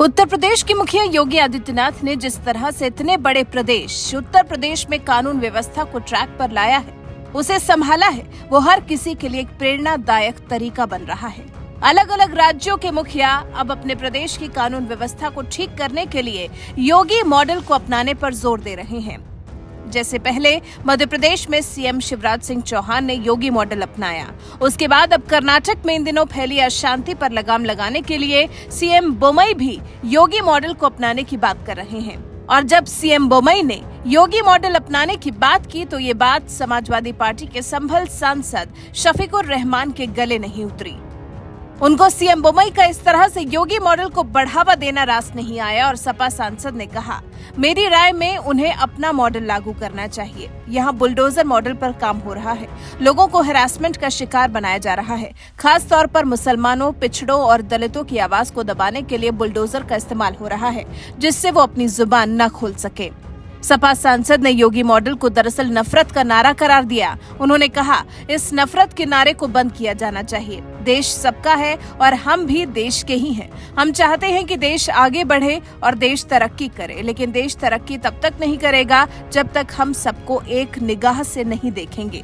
उत्तर प्रदेश के मुखिया योगी आदित्यनाथ ने जिस तरह से इतने बड़े प्रदेश उत्तर प्रदेश में कानून व्यवस्था को ट्रैक पर लाया है, उसे संभाला है, वो हर किसी के लिए एक प्रेरणादायक तरीका बन रहा है। अलग अलग राज्यों के मुखिया अब अपने प्रदेश की कानून व्यवस्था को ठीक करने के लिए योगी मॉडल को अपनाने पर जोर दे रहे हैं। जैसे पहले मध्य प्रदेश में सीएम शिवराज सिंह चौहान ने योगी मॉडल अपनाया, उसके बाद अब कर्नाटक में इन दिनों फैली अशांति पर लगाम लगाने के लिए सीएम बोम्मई भी योगी मॉडल को अपनाने की बात कर रहे हैं। और जब सीएम बोम्मई ने योगी मॉडल अपनाने की बात की तो ये बात समाजवादी पार्टी के संभल सांसद शफीकुर रहमान के गले नहीं उतरी। उनको सीएम बोम्मई का इस तरह से योगी मॉडल को बढ़ावा देना रास नहीं आया और सपा सांसद ने कहा, मेरी राय में उन्हें अपना मॉडल लागू करना चाहिए। यहाँ बुलडोजर मॉडल पर काम हो रहा है, लोगों को हैरासमेंट का शिकार बनाया जा रहा है। खास तौर पर मुसलमानों, पिछड़ों और दलितों की आवाज को दबाने के लिए बुलडोजर का इस्तेमाल हो रहा है, जिससे वो अपनी जुबान न खोल सके। सपा सांसद ने योगी मॉडल को दरअसल नफरत का नारा करार दिया। उन्होंने कहा, इस नफरत के नारे को बंद किया जाना चाहिए। देश सबका है और हम भी देश के ही हैं। हम चाहते हैं कि देश आगे बढ़े और देश तरक्की करे, लेकिन देश तरक्की तब तक नहीं करेगा जब तक हम सबको एक निगाह से नहीं देखेंगे।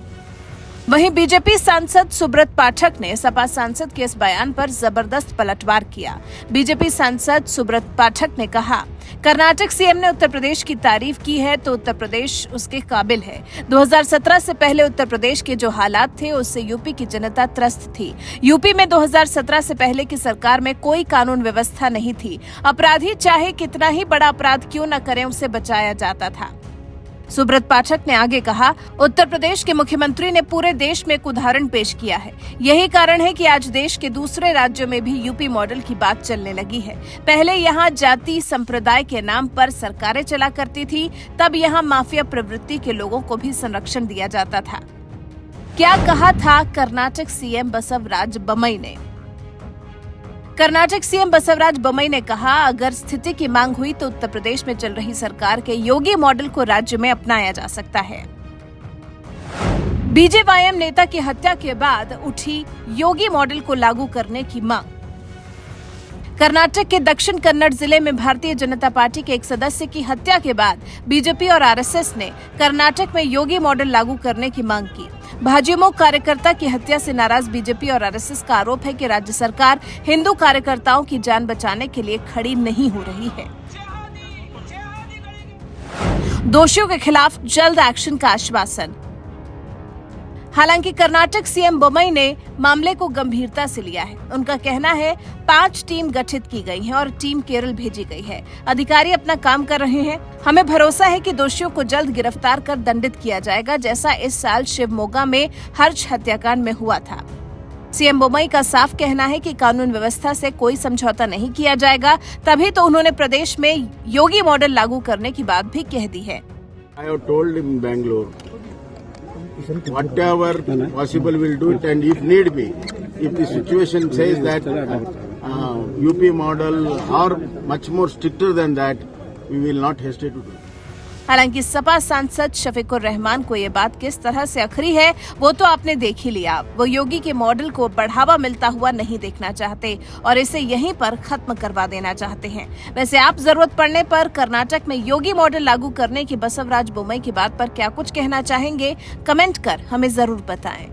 वहीं बीजेपी सांसद सुब्रत पाठक ने सपा सांसद के इस बयान पर जबरदस्त पलटवार किया। बीजेपी सांसद सुब्रत पाठक ने कहा, कर्नाटक सीएम ने उत्तर प्रदेश की तारीफ की है तो उत्तर प्रदेश उसके काबिल है। 2017 से पहले उत्तर प्रदेश के जो हालात थे उससे यूपी की जनता त्रस्त थी। यूपी में 2017 से पहले की सरकार में कोई कानून व्यवस्था नहीं थी। अपराधी चाहे कितना ही बड़ा अपराध क्यों न करें, उसे बचाया जाता था। सुब्रत पाठक ने आगे कहा, उत्तर प्रदेश के मुख्यमंत्री ने पूरे देश में एक उदाहरण पेश किया है। यही कारण है कि आज देश के दूसरे राज्यों में भी यूपी मॉडल की बात चलने लगी है। पहले यहाँ जाति संप्रदाय के नाम पर सरकारें चला करती थी, तब यहाँ माफिया प्रवृत्ति के लोगों को भी संरक्षण दिया जाता था। क्या कहा था कर्नाटक सीएम बसवराज बोम्मई ने? कर्नाटक सीएम बसवराज बोम्मई ने कहा, अगर स्थिति की मांग हुई तो उत्तर प्रदेश में चल रही सरकार के योगी मॉडल को राज्य में अपनाया जा सकता है। बीजेवाईएम नेता की हत्या के बाद उठी योगी मॉडल को लागू करने की मांग। कर्नाटक के दक्षिण कन्नड़ जिले में भारतीय जनता पार्टी के एक सदस्य की हत्या के बाद बीजेपी और आरएसएस ने कर्नाटक में योगी मॉडल लागू करने की मांग की। भाजयुमो कार्यकर्ता की हत्या से नाराज बीजेपी और आरएसएस का आरोप है कि राज्य सरकार हिंदू कार्यकर्ताओं की जान बचाने के लिए खड़ी नहीं हो रही है। दोषियों के खिलाफ जल्द एक्शन का आश्वासन। हालांकि कर्नाटक सीएम बोम्मई ने मामले को गंभीरता से लिया है। उनका कहना है 5 टीम गठित की गई है और टीम केरल भेजी गई है। अधिकारी अपना काम कर रहे हैं। हमें भरोसा है कि दोषियों को जल्द गिरफ्तार कर दंडित किया जाएगा, जैसा इस साल शिवमोगा में हर्ष हत्याकांड में हुआ था। सीएम बोम्मई का साफ कहना है कि कानून व्यवस्था से कोई समझौता नहीं किया जाएगा, तभी तो उन्होंने प्रदेश में योगी मॉडल लागू करने की बात भी कह दी है। Whatever possible we'll do it, and if need be, if the situation says that UP model or much more stricter than that, we will not hesitate to do it. हालांकि सपा सांसद शफीकुर रहमान को ये बात किस तरह से अखरी है वो तो आपने देख ही लिया। वो योगी के मॉडल को बढ़ावा मिलता हुआ नहीं देखना चाहते और इसे यहीं पर खत्म करवा देना चाहते हैं। वैसे आप जरूरत पड़ने पर कर्नाटक में योगी मॉडल लागू करने की बसवराज बोम्मई की बात पर क्या कुछ कहना चाहेंगे? कमेंट कर हमें जरूर बताएं।